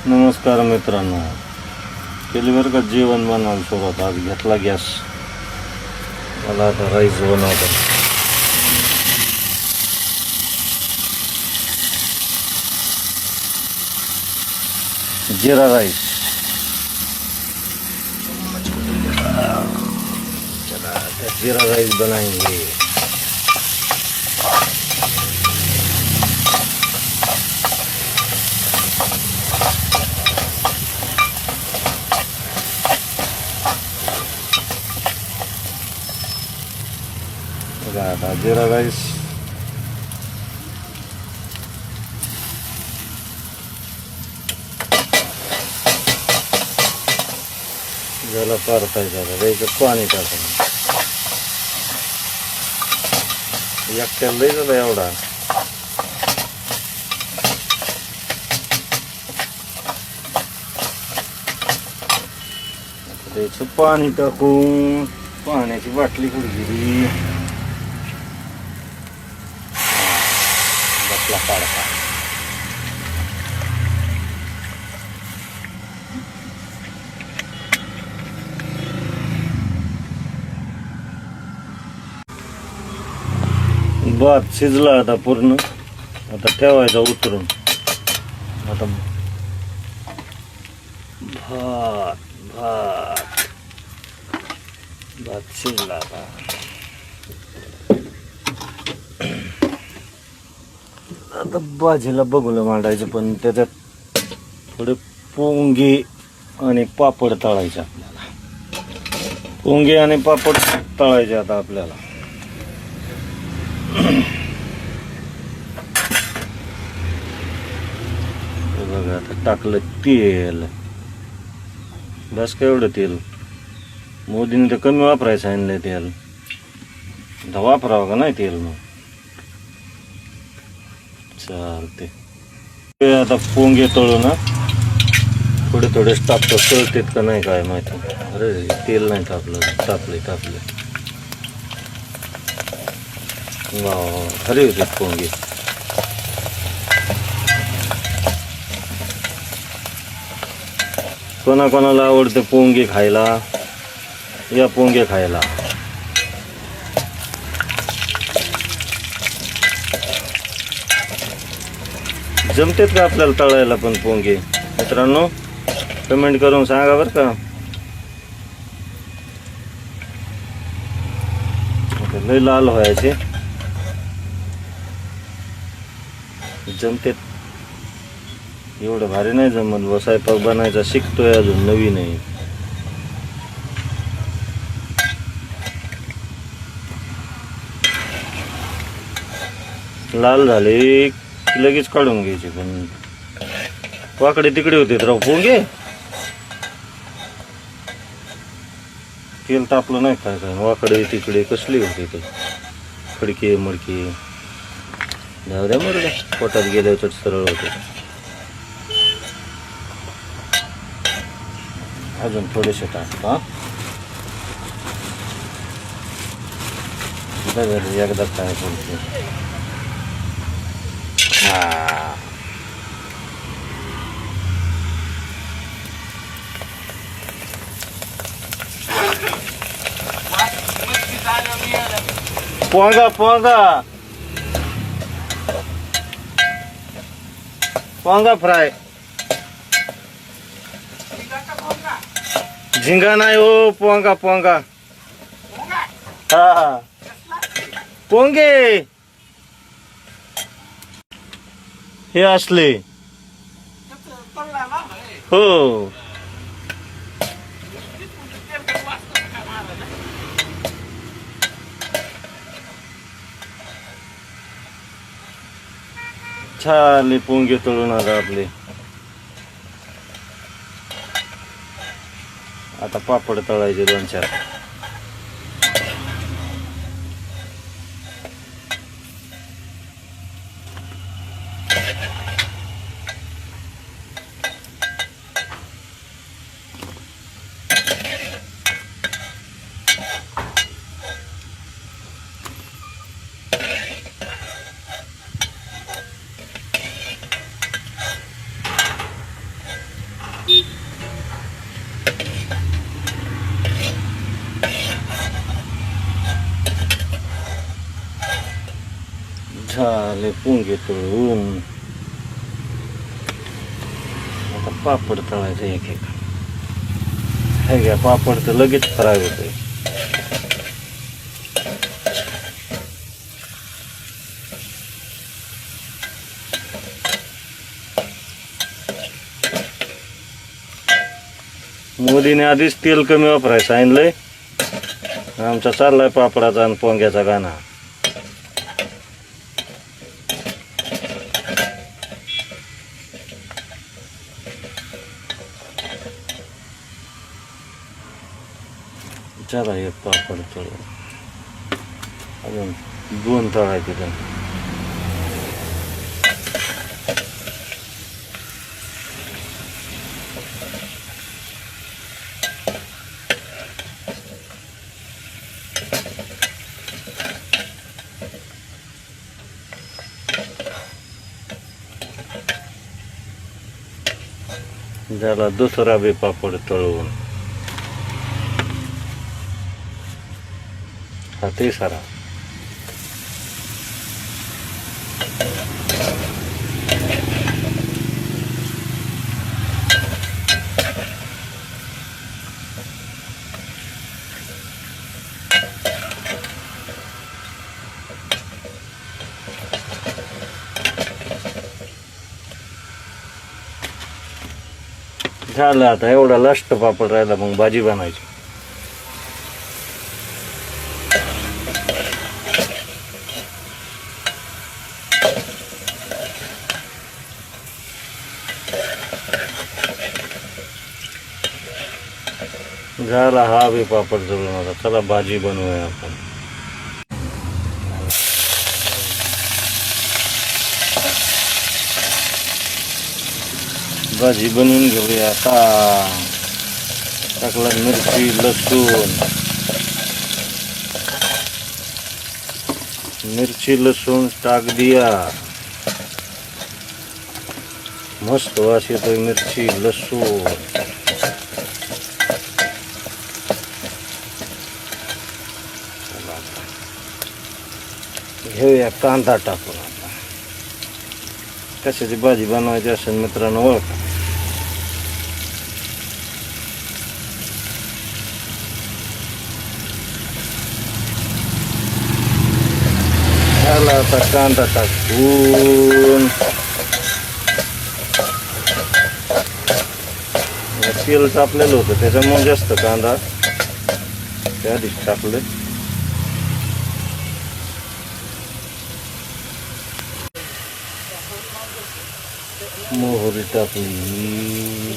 नमस्कार मित्रांनो, केली बरं का जेवण बनवायला सुरुवात. आज घेतला गॅस. मला आता राईस बनवतो. जीरा राइस. चला जीरा राइस बनाएंगे. आता जीरा राइस झाला. परतायचं आता त्याच्यात पाणी टाकायचं. एकट्याला लई झाला एवढा. त्याचं पाणी टाकून पाण्याची बाटली कुठे गेली. बसला काढता. भात शिजला आता पूर्ण. आता ठेवायचा उतरून. आता भात भात भात शिजला आता. आता भाजीला बघूला मांडायचं, पण त्याच्यात थोडे पोंगे आणि पापड तळायचे आपल्याला. पोंगे आणि पापड तळायचे आता आपल्याला. बघा आता टाकलं तेल. बस का एवढं तेल. मोदीने तर कमी वापरायचं सांगितलं तेल. आता वापरावं का नाही तेल मग. चालते. आता पोंगे तळू ना. थोडे थोडेच टाकतो. तळतेत का नाही काय माहिती. अरे तेल नाही टाकलं. टाकले वा खरे होते पोंगे. कोणाकोणाला आवडते पोंगे खायला. या पोंगे खायला. जमतेत का आपल्याला तळायला पण पोंगे. मित्रांनो कमेंट करून सांगा बरं का. लय लाल व्हायचे. जमतेत. एवढं भारी नाही जमत. व स्वयंपाक बनायचा शिकतोय अजून. नवीन आहे. लाल झाले की लगेच काढून घ्यायचे. पण वाकडे तिकडे होते राव पोंगे. तेल तापलं नाही काय काय. वाकडे तिकडे कसले होते ते. खडके मडके. जाऊ द्या मरू द्या. पोटात गेले तर सरळ होते. अजून थोडेसे टाकतो. एकदा काय बोलते. पोंगा फ्राय. झिंगा नाही हो. पोंगा हा पोंगे हे असले हो. छान पोंगे तळून आता आपले. आता पापड तळायचे 2-4. झाले पोंगे तळून. आता पापड तळायचं एक एक. हे घ्या पापड तर लगेच फ्राय होतोय. मोदीने आधीच तेल कमी वापरायचं सांगितलंय. आमचा चाललाय पापडाचा आणि पोंग्याचा गाणा. चला एक पापड तळून अजून 2 तळायचे त्यांना. झाला दुसरा बी पापड तळून. हा तिसरा. झालं आता एवढा लास्ट पापड राहिला, मग भाजी बनायची. झाला हा बी पापड तळून. आता चला भाजी बनवूया आपण. भाजी बनवून घेऊया आता. टाकला मिरची लसूण. मिरची लसूण टाक दिया. मस्त वास येतोय मिरची लसूण. घेऊया कांदा टाकून. आता कशाची भाजी बनवायची असेल मित्रांनो ओळखा. झाला आता कांदा टाकून. तेल तापलेलं होतं त्याच्यामुळे जास्त कांदा त्या आधीच टाकले. मोहरी टाकली.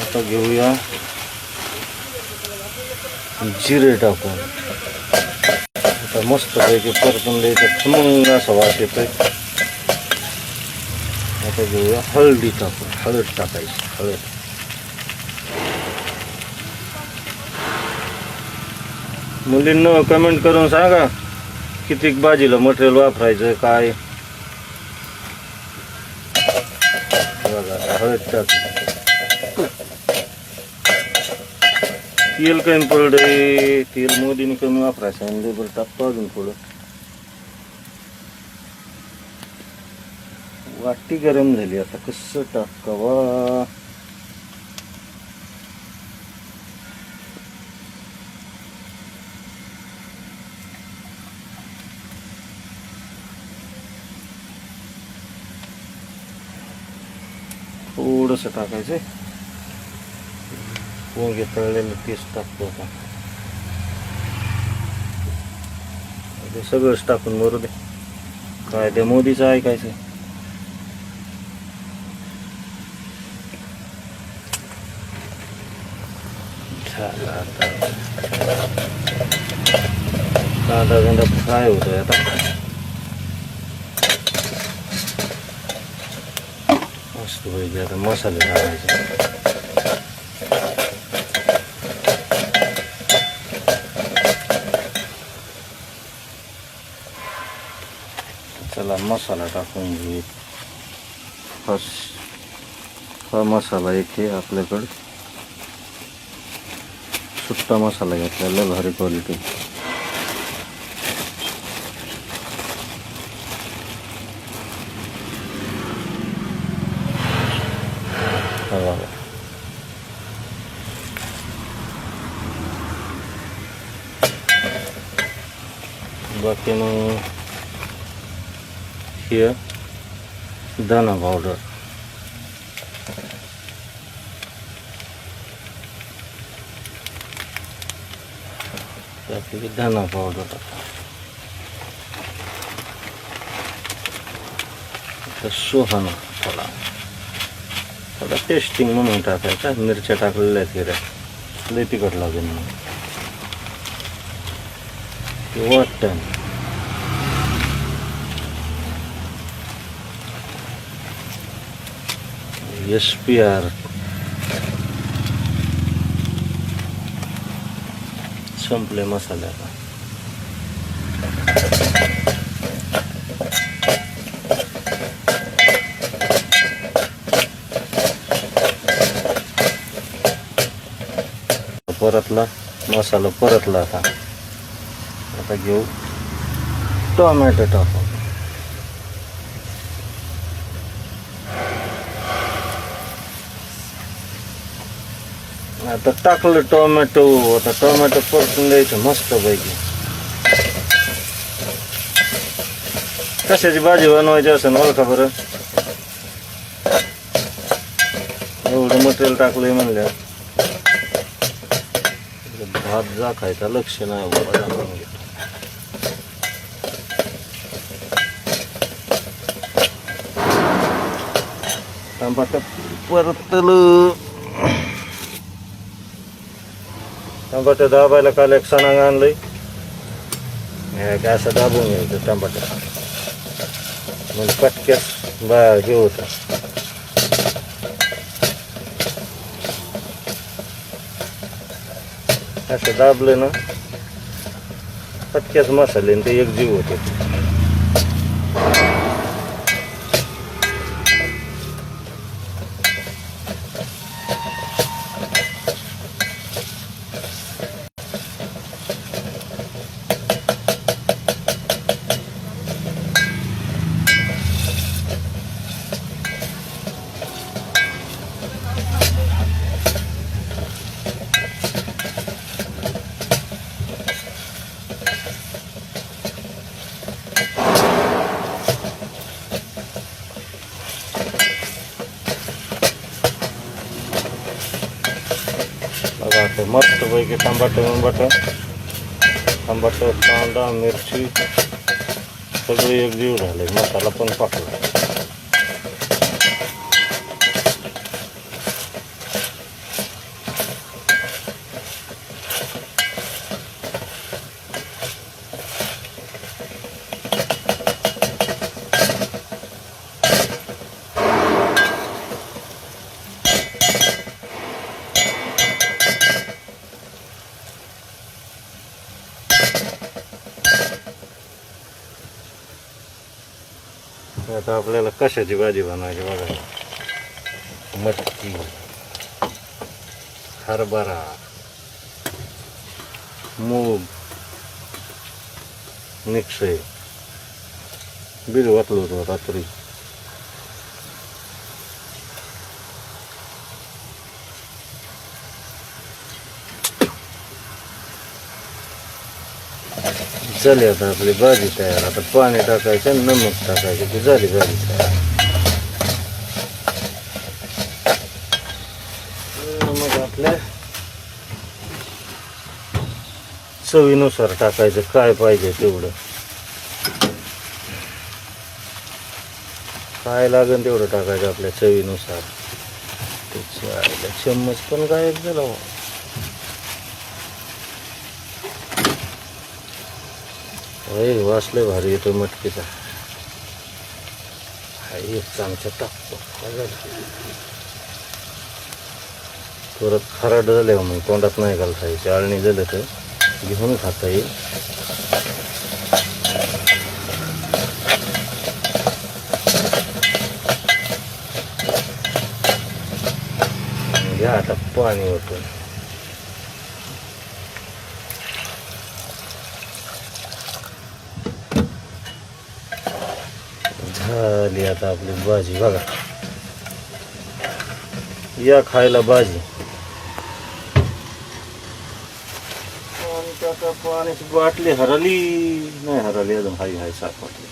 आता घेऊया जिरे टाकून. आता मस्त पैकी परतून द्यायचं. खमंग असा वास येतोय. आता घेऊया हळदी टाकून. हळद टाकायची. हळद मुलींना कमेंट करून सांगा किती भाजीला मटेरियल वापरायचं काय. हळद टाकून. तेल कमी पडलंय. तेल मोदीने कमी वापरायचं आणि लेबर टाकतो अजून थोडं. वाटी गरम झाली. आता कसं टाकावा. थोडंसं टाकायचं. पोंगे तळलेलं पीस टाकतो आता. ते सगळंच टाकून बरोबर दे. काय त्या मोदीचं ऐकायचं. झालं आता कांदा कांदा फ्राय होतोय. आता मस्त पाहिजे. आता मसाले टाकायचे. चला मसाला टाकून घेऊ. हा मसाला एक आहे आपल्याकडे. सुट्टा मसाला घेतलेला भारी क्वालिटी. बघा. बाकी मग हे धना पावडर, त्यापैकी धना पावडर सुहाना थोडा थोडा टेस्टिंग म्हणून टाकायचा. मिरच्या टाकलेल्या आहेत हिऱ्या, लय तिखट लागेल म्हणून. वाटण, SPR, संपले मसाले आता. परतला मसाला, परतला. आता घेऊ टोमॅटो टाकू. आता टाकलं टोमॅटो. आता टोमॅटो परतून द्यायचं मस्त पैकी. कशाची भाजी बनवायची असेल ओळखा बरं. एवढं मटेरियल टाकलंय म्हणल्या भात जाखायचा लक्ष नाही बाबा. जाणून घेतो टमाटर परतलं. टमाटर दाबायला काल एक सणांग आणलंय. काय असं दाबून घ्यायचं टमाटर म्हणजे पटक्यास हे होतं. असं दाबलं ना पटक्याच मसाले ते एक जीव होते. मस्त पैकी टमाटर, कांदा, मिरची सगळे एकजीव झाले. मसाला पण पाकला. आता आपल्याला कशाची भाजी बनवायची बघा. मटकी, हरभरा, मूग मिक्स आहे. भिजवतलं होतं रात्री. झाली आता आपली भाजी तयार. आता पाणी टाकायचं, नमक टाकायचं की झाली भाजी तयार. नमक आपल्या चवीनुसार टाकायचं, काय पाहिजे तेवढं. काय लागेल तेवढं टाकायचं आपल्या चवीनुसार. त्याच्या चम्मच पण गायब झाला. वासले भारी येतो मटकीचा. एक चमचा टाकतो. परत खराट झाल्यावर मग तोंडात नाही घालता. आळणी झालं तर घेऊन खाता येईल. घ्या आता पाणी होतं. झाली आता आपली भाजी बघा. या खायला भाजी. आणि त्याचा पाण्याची बाटली हरवली नाही, हरवली अजून हाय सापडली.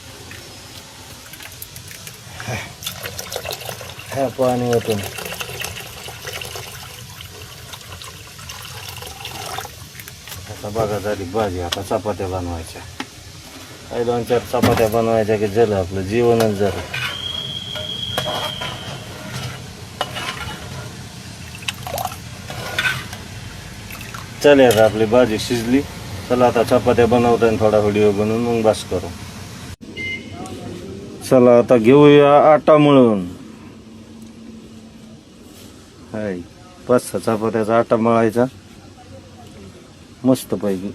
ह्या पाणी होतं. आता बघा झाली भाजी. आता चपात्या बनवायच्या. काही 2-4 चपात्या बनवायच्या की झालं आपलं जीवनच झालं. चला आता आपली भाजी शिजली. चला आता चपात्या बनवता आणि थोडा व्हिडिओ बनवून मग बस करू. चला आता घेऊया आटा मळून. हाय 5-6 चपात्याचा आटा मळायचा मस्त पैकी.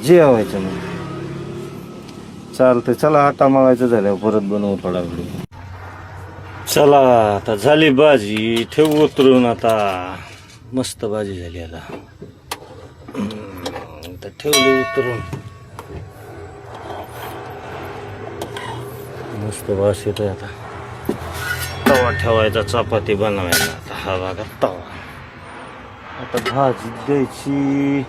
जेवायचं मग. चालतंय. चला आटा मळायचं झाल्यावर परत बनवू थोडा व्हिडिओ. चला आता झाली भाजी. ठेवू उतरून. आता मस्त भाजी झाली. आता ठेवली उतरून. मस्त वास येतोय. आता तवा ठेवायचा चपाती बनवायला. आता हा बघा तवा. आता भाजी द्यायची.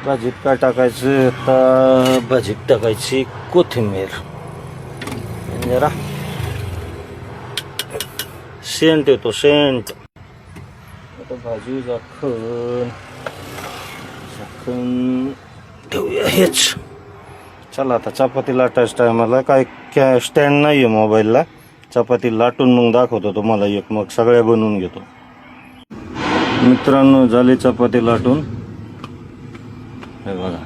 भाजीत काय टाकायचं. आता भाजीत टाकायची कोथिंबीर. जरा सेंट येतो सेंट. आता भाजी झाकण ठेवूया हेच. चला आता चपाती लाटायच्या टायमाला काय स्टँड नाही आहे मोबाईलला. चपाती लाटून मग दाखवतो तुम्हाला एक. मग सगळ्या बनवून घेतो. मित्रांनो झाली चपाती लाटून. हे बघा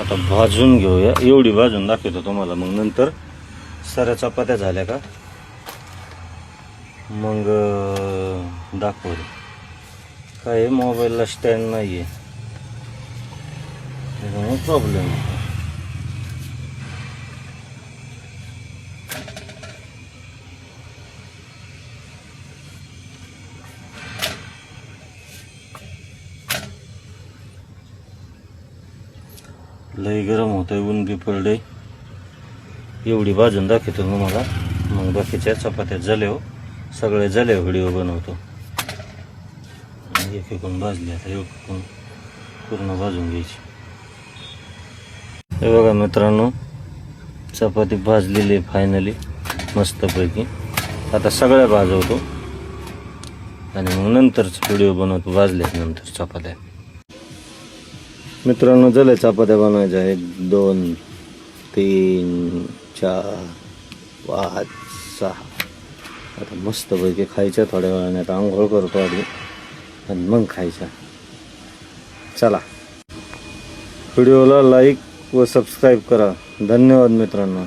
आता भाजून घेऊया. एवढी भाजून दाखवतो तुम्हाला. मग नंतर साऱ्या चपात्या झाल्या का मग दाखवतो. काय मोबाईलला स्टँड नाही आहे त्याच्यामुळे प्रॉब्लेम. लई गरम होतंय. ऊन बी पडलंय. एवढी भाजून दाखवतो तुम्हाला. मग बाकीच्या चपात्या झाल्या. सगळे झाले व्हिडिओ बनवतो. एक एकूण भाजली. आता एकूण पूर्ण भाजून घ्यायची. हे बघा मित्रांनो चपाती भाजलेली फायनली मस्तपैकी. आता सगळ्या भाजवतो आणि मग नंतरच व्हिडिओ बनवतो भाजल्याच नंतर चपात्या. मित्रांनो झाल्या चपात्या बनवायच्या. 1 2 3 4 5 6. आता मस्तपैकी खायच्या. थोड्या वेळाने आता आंघोळ करतो आधी आणि मग खायच्या. चला व्हिडिओला लाईक व सबस्क्राईब करा. धन्यवाद मित्रांनो.